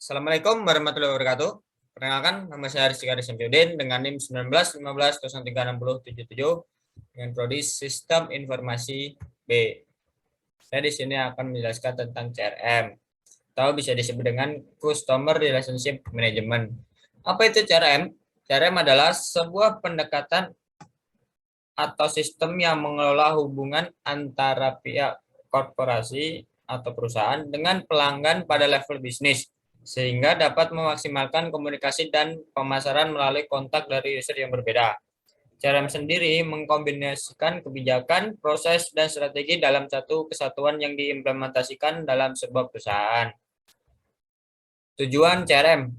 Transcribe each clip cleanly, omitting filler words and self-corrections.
Assalamualaikum warahmatullahi wabarakatuh. Perkenalkan, nama saya Rizky Aris Samsudin dengan NIM 1915036077 dengan prodi Sistem Informasi B. Saya di sini akan menjelaskan tentang CRM atau bisa disebut dengan Customer Relationship Management. Apa itu CRM? CRM adalah sebuah pendekatan atau sistem yang mengelola hubungan antara pihak korporasi atau perusahaan dengan pelanggan pada level bisnis, sehingga dapat memaksimalkan komunikasi dan pemasaran melalui kontak dari user yang berbeda. CRM sendiri mengkombinasikan kebijakan, proses, dan strategi dalam satu kesatuan yang diimplementasikan dalam sebuah perusahaan. Tujuan CRM.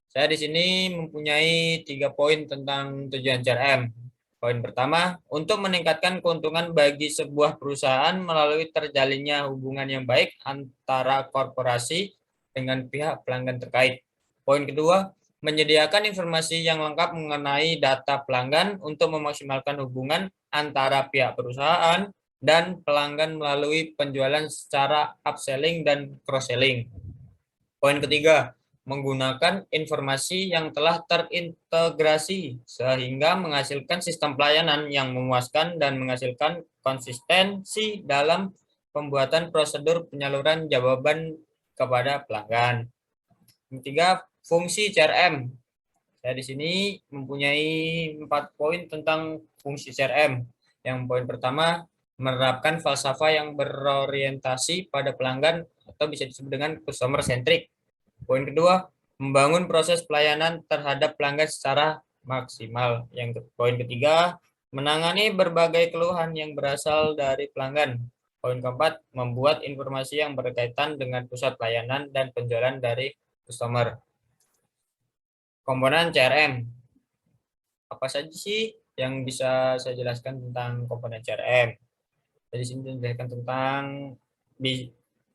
Saya di sini mempunyai 3 poin tentang tujuan CRM. Poin pertama, untuk meningkatkan keuntungan bagi sebuah perusahaan melalui terjalinnya hubungan yang baik antara korporasi dengan pihak pelanggan terkait. Poin kedua, menyediakan informasi yang lengkap mengenai data pelanggan untuk memaksimalkan hubungan antara pihak perusahaan dan pelanggan melalui penjualan secara upselling dan cross-selling. Poin ketiga, menggunakan informasi yang telah terintegrasi sehingga menghasilkan sistem pelayanan yang memuaskan dan menghasilkan konsistensi dalam pembuatan prosedur penyaluran jawaban kepada pelanggan. Ketiga, fungsi CRM. Saya di sini mempunyai 4 poin tentang fungsi CRM. Yang poin pertama, menerapkan falsafah yang berorientasi pada pelanggan atau bisa disebut dengan customer centric. Poin kedua, membangun proses pelayanan terhadap pelanggan secara maksimal. Poin ketiga, menangani berbagai keluhan yang berasal dari pelanggan. Poin keempat, membuat informasi yang berkaitan dengan pusat pelayanan dan penjualan dari customer. Komponen CRM. Apa saja sih yang bisa saya jelaskan tentang komponen CRM? Jadi sini menjelaskan tentang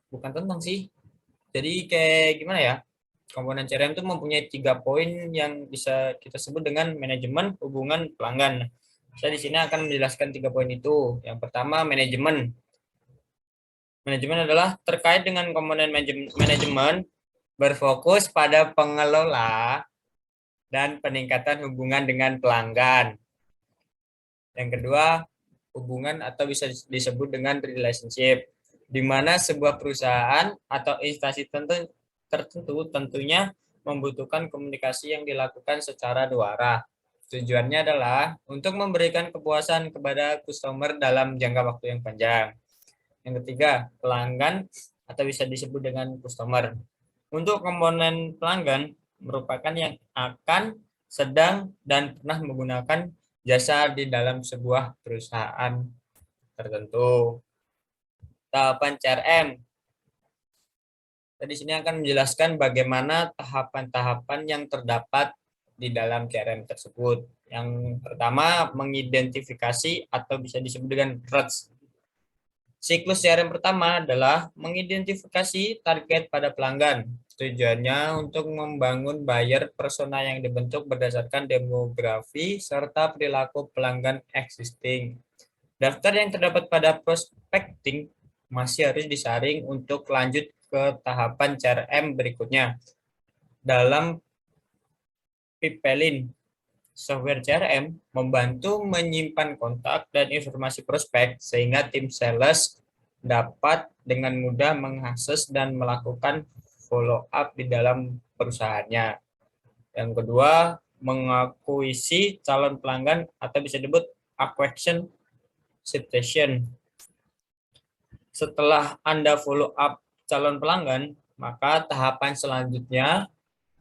bukan tentang sih. Jadi kayak gimana ya? Komponen CRM itu mempunyai 3 poin yang bisa kita sebut dengan manajemen hubungan pelanggan. Saya di sini akan menjelaskan 3 poin itu. Yang pertama, manajemen. Manajemen adalah terkait dengan komponen manajemen berfokus pada pengelola dan peningkatan hubungan dengan pelanggan. Yang kedua, hubungan atau bisa disebut dengan relationship, di mana sebuah perusahaan atau instansi tertentu tentunya membutuhkan komunikasi yang dilakukan secara dua arah. Tujuannya adalah untuk memberikan kepuasan kepada customer dalam jangka waktu yang panjang. Yang ketiga, pelanggan atau bisa disebut dengan customer. Untuk komponen pelanggan merupakan yang akan, sedang, dan pernah menggunakan jasa di dalam sebuah perusahaan tertentu. Tahapan CRM. Di sini akan menjelaskan bagaimana tahapan-tahapan yang terdapat di dalam CRM tersebut. Yang pertama, mengidentifikasi atau bisa disebut dengan REDS. Siklus CRM pertama adalah mengidentifikasi target pada pelanggan. Tujuannya untuk membangun buyer persona yang dibentuk berdasarkan demografi serta perilaku pelanggan existing. Daftar yang terdapat pada prospecting masih harus disaring untuk lanjut ke tahapan CRM berikutnya. Dalam Pipelin, software CRM membantu menyimpan kontak dan informasi prospek sehingga tim sales dapat dengan mudah mengakses dan melakukan follow up di dalam perusahaannya. Yang kedua, mengakuisisi calon pelanggan atau bisa disebut acquisition situation. Setelah Anda follow up calon pelanggan, maka tahapan selanjutnya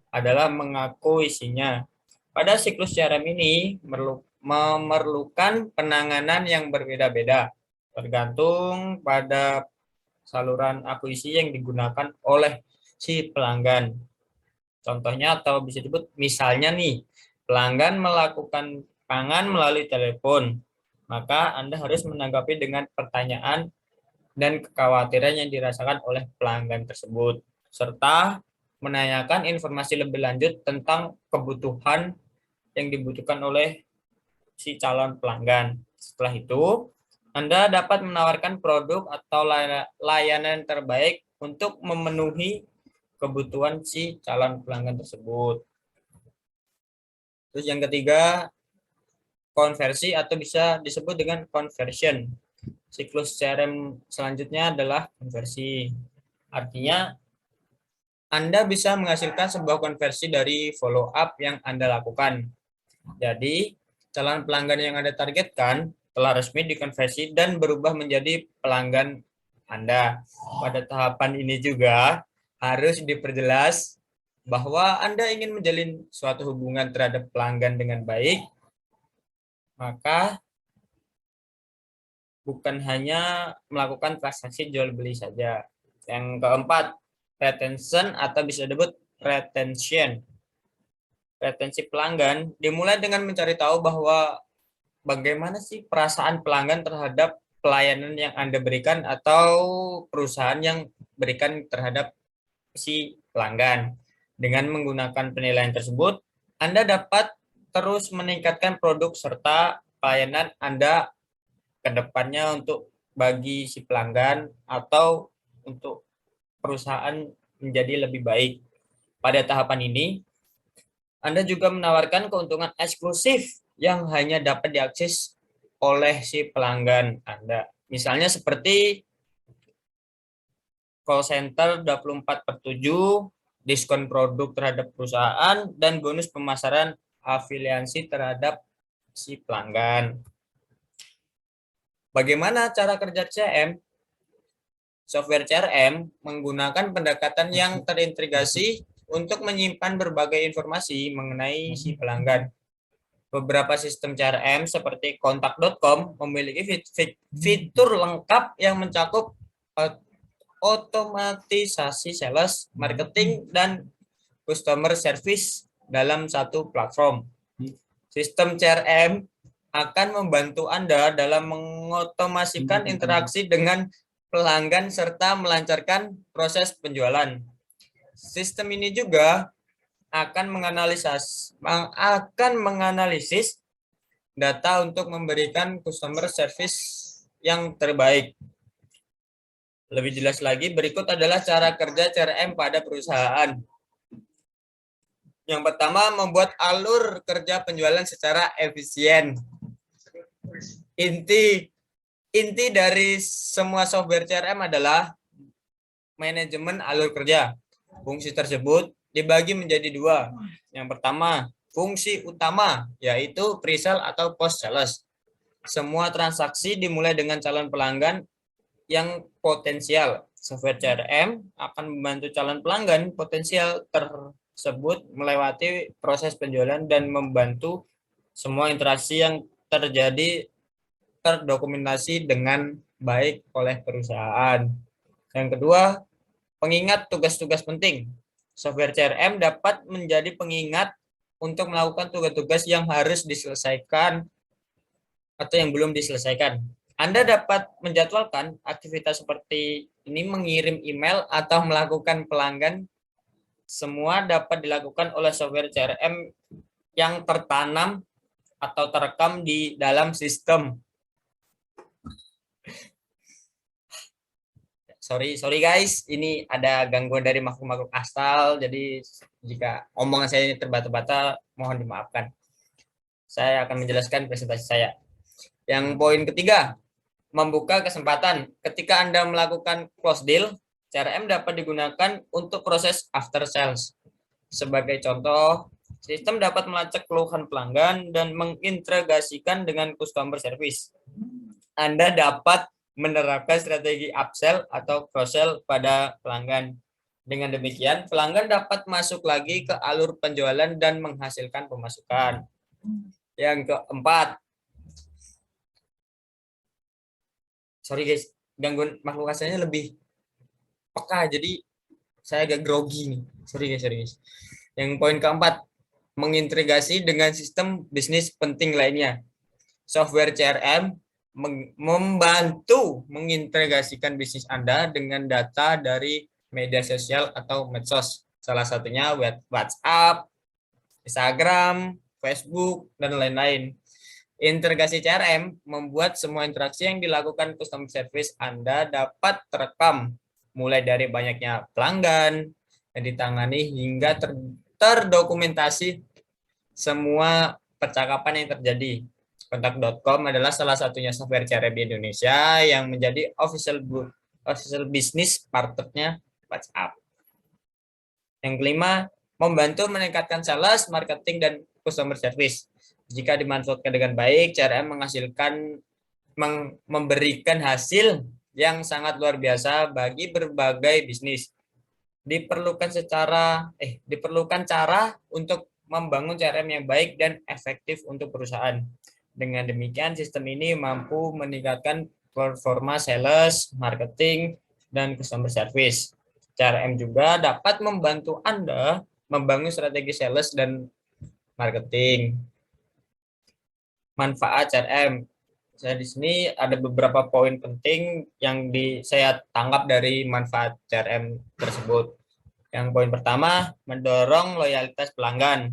adalah mengakuisisinya. Pada siklus CRM ini memerlukan penanganan yang berbeda-beda, tergantung pada saluran akuisisi yang digunakan oleh si pelanggan. Contohnya atau bisa disebut misalnya nih, pelanggan melakukan pangan melalui telepon, maka Anda harus menanggapi dengan pertanyaan dan kekhawatiran yang dirasakan oleh pelanggan tersebut, serta menanyakan informasi lebih lanjut tentang kebutuhan yang dibutuhkan oleh si calon pelanggan. Setelah itu, Anda dapat menawarkan produk atau layanan terbaik untuk memenuhi kebutuhan si calon pelanggan tersebut. Terus yang ketiga, konversi atau bisa disebut dengan conversion. Siklus CRM selanjutnya adalah konversi. Artinya, Anda bisa menghasilkan sebuah konversi dari follow up yang Anda lakukan. Jadi, calon pelanggan yang Anda targetkan telah resmi dikonversi dan berubah menjadi pelanggan Anda. Pada tahapan ini juga harus diperjelas bahwa Anda ingin menjalin suatu hubungan terhadap pelanggan dengan baik, maka bukan hanya melakukan transaksi jual beli saja. Yang keempat, retention atau bisa disebut retention. Retensi pelanggan dimulai dengan mencari tahu bahwa bagaimana sih perasaan pelanggan terhadap pelayanan yang Anda berikan atau perusahaan yang berikan terhadap si pelanggan. Dengan menggunakan penilaian tersebut, Anda dapat terus meningkatkan produk serta pelayanan Anda ke depannya untuk bagi si pelanggan atau untuk perusahaan menjadi lebih baik. Pada tahapan ini, Anda juga menawarkan keuntungan eksklusif yang hanya dapat diakses oleh si pelanggan Anda. Misalnya seperti call center 24/7, diskon produk terhadap perusahaan, dan bonus pemasaran afiliasi terhadap si pelanggan. Bagaimana cara kerja CRM? Software CRM menggunakan pendekatan yang terintegrasi untuk menyimpan berbagai informasi mengenai si pelanggan. Beberapa sistem CRM seperti kontak.com memiliki fitur lengkap yang mencakup otomatisasi sales, marketing, dan customer service dalam satu platform. Sistem CRM akan membantu Anda dalam mengotomasikan interaksi dengan pelanggan serta melancarkan proses penjualan. Sistem ini juga akan menganalisis data untuk memberikan customer service yang terbaik. Lebih jelas lagi, berikut adalah cara kerja CRM pada perusahaan. Yang pertama, membuat alur kerja penjualan secara efisien. Inti dari semua software CRM adalah manajemen alur kerja. Fungsi tersebut dibagi menjadi dua. Yang pertama, fungsi utama, yaitu pre-sale atau post-sales. Semua transaksi dimulai dengan calon pelanggan yang potensial. Software CRM akan membantu calon pelanggan potensial tersebut melewati proses penjualan dan membantu semua interaksi yang terjadi terdokumentasi dengan baik oleh perusahaan. Yang kedua, pengingat tugas-tugas penting. Software CRM dapat menjadi pengingat untuk melakukan tugas-tugas yang harus diselesaikan atau yang belum diselesaikan. Anda dapat menjadwalkan aktivitas seperti ini, mengirim email atau melakukan pelanggan. Semua dapat dilakukan oleh software CRM yang tertanam atau terekam di dalam sistem. Sorry guys, ini ada gangguan dari makhluk-makhluk astral, jadi jika omongan saya ini terbata-bata, mohon dimaafkan. Saya akan menjelaskan presentasi saya. Yang poin ketiga, membuka kesempatan. Ketika Anda melakukan close deal, CRM dapat digunakan untuk proses after sales. Sebagai contoh, sistem dapat melacak keluhan pelanggan dan mengintegrasikan dengan customer service. Anda dapat menerapkan strategi upsell atau cross-sell pada pelanggan. Dengan demikian, pelanggan dapat masuk lagi ke alur penjualan dan menghasilkan pemasukan. Yang keempat, sorry guys, gangguan makhluk asalnya lebih peka, jadi saya agak grogi nih. Sorry guys. Yang poin keempat, mengintegrasi dengan sistem bisnis penting lainnya. Software CRM membantu mengintegrasikan bisnis Anda dengan data dari media sosial atau medsos. Salah satunya WhatsApp, Instagram, Facebook, dan lain-lain. Integrasi CRM membuat semua interaksi yang dilakukan customer service Anda dapat terekam, mulai dari banyaknya pelanggan, yang ditangani hingga terdokumentasi semua percakapan yang terjadi. Kontak.com adalah salah satunya software CRM di Indonesia yang menjadi official business partnernya WhatsApp. Yang kelima, membantu meningkatkan sales, marketing, dan customer service. Jika dimanfaatkan dengan baik, CRM memberikan hasil yang sangat luar biasa bagi berbagai bisnis. Diperlukan cara untuk membangun CRM yang baik dan efektif untuk perusahaan. Dengan demikian, sistem ini mampu meningkatkan performa sales, marketing, dan customer service. CRM juga dapat membantu Anda membangun strategi sales dan marketing. Manfaat CRM. Saya di sini ada beberapa poin penting yang saya tangkap dari manfaat CRM tersebut. Yang poin pertama, mendorong loyalitas pelanggan.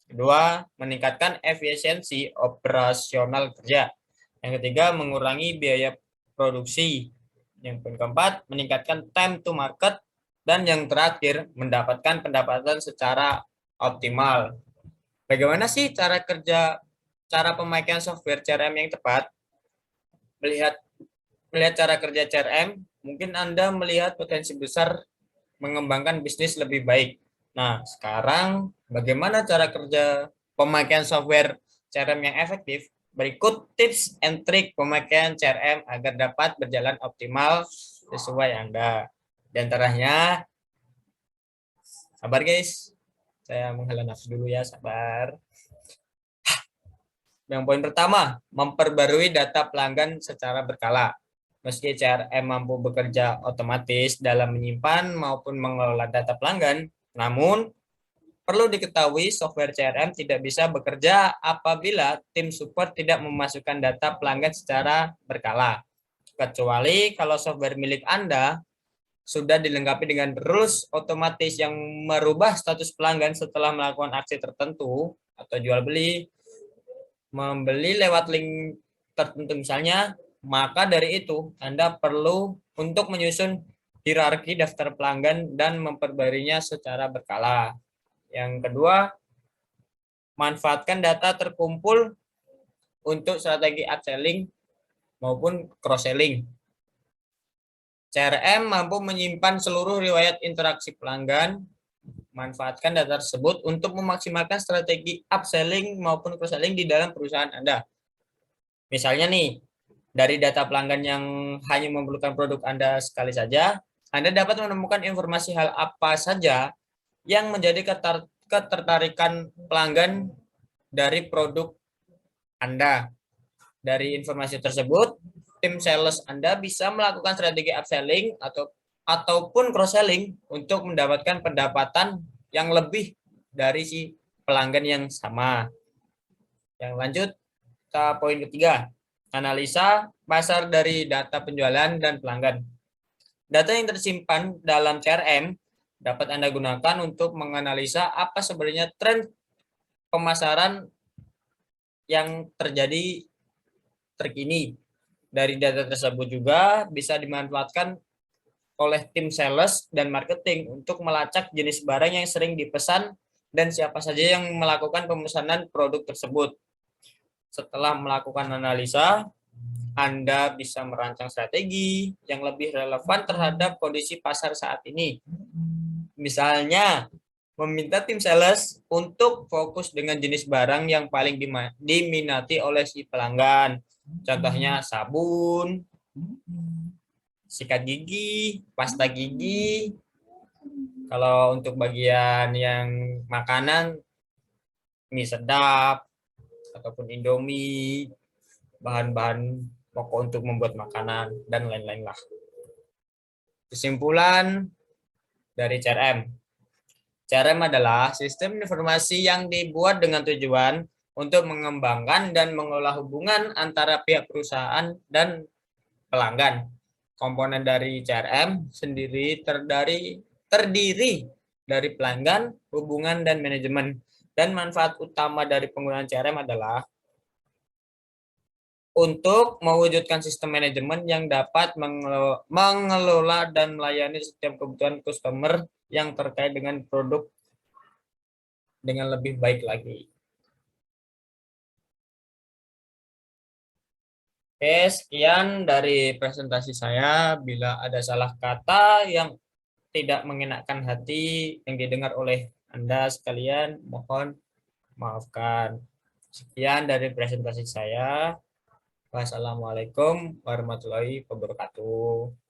Kedua, meningkatkan efisiensi operasional kerja. Yang ketiga, mengurangi biaya produksi. Yang poin keempat, meningkatkan time to market. Dan yang terakhir, mendapatkan pendapatan secara optimal. Bagaimana sih cara pemakaian software CRM yang tepat? Melihat cara kerja CRM, mungkin Anda melihat potensi besar mengembangkan bisnis lebih baik. Nah, sekarang bagaimana cara kerja pemakaian software CRM yang efektif? Berikut tips and trik pemakaian CRM agar dapat berjalan optimal sesuai Anda. Di antaranya, sabar guys. Saya menghela nafsu dulu ya, sabar. Yang poin pertama, memperbarui data pelanggan secara berkala. Meski CRM mampu bekerja otomatis dalam menyimpan maupun mengelola data pelanggan, namun perlu diketahui software CRM tidak bisa bekerja apabila tim support tidak memasukkan data pelanggan secara berkala. Kecuali kalau software milik Anda sudah dilengkapi dengan rules otomatis yang merubah status pelanggan setelah melakukan aksi tertentu atau jual beli, membeli lewat link tertentu misalnya, maka dari itu Anda perlu untuk menyusun hierarki daftar pelanggan dan memperbaikinya secara berkala. Yang kedua, manfaatkan data terkumpul untuk strategi upselling maupun cross-selling. CRM mampu menyimpan seluruh riwayat interaksi pelanggan. Manfaatkan data tersebut untuk memaksimalkan strategi upselling maupun cross-selling di dalam perusahaan Anda. Misalnya nih, dari data pelanggan yang hanya memerlukan produk Anda sekali saja, Anda dapat menemukan informasi hal apa saja yang menjadi ketertarikan pelanggan dari produk Anda. Dari informasi tersebut, tim sales Anda bisa melakukan strategi upselling ataupun cross-selling untuk mendapatkan pendapatan yang lebih dari si pelanggan yang sama. Yang lanjut ke poin ketiga, analisa pasar dari data penjualan dan pelanggan. Data yang tersimpan dalam CRM dapat Anda gunakan untuk menganalisa apa sebenarnya tren pemasaran yang terjadi terkini. Dari data tersebut juga bisa dimanfaatkan oleh tim sales dan marketing untuk melacak jenis barang yang sering dipesan dan siapa saja yang melakukan pemesanan produk tersebut. Setelah melakukan analisa, Anda bisa merancang strategi yang lebih relevan terhadap kondisi pasar saat ini. Misalnya, meminta tim sales untuk fokus dengan jenis barang yang paling diminati oleh si pelanggan. Contohnya sabun, sikat gigi, pasta gigi. Kalau untuk bagian yang makanan, mie sedap, ataupun Indomie, bahan-bahan pokok untuk membuat makanan, dan lain-lain lah. Kesimpulan dari CRM. CRM adalah sistem informasi yang dibuat dengan tujuan untuk mengembangkan dan mengelola hubungan antara pihak perusahaan dan pelanggan. Komponen dari CRM sendiri terdiri dari pelanggan, hubungan, dan manajemen. Dan manfaat utama dari penggunaan CRM adalah untuk mewujudkan sistem manajemen yang dapat mengelola dan melayani setiap kebutuhan customer yang terkait dengan produk dengan lebih baik lagi. Oke, sekian dari presentasi saya. Bila ada salah kata yang tidak mengenakan hati yang didengar oleh Anda sekalian, mohon maafkan. Sekian dari presentasi saya. Wassalamualaikum warahmatullahi wabarakatuh.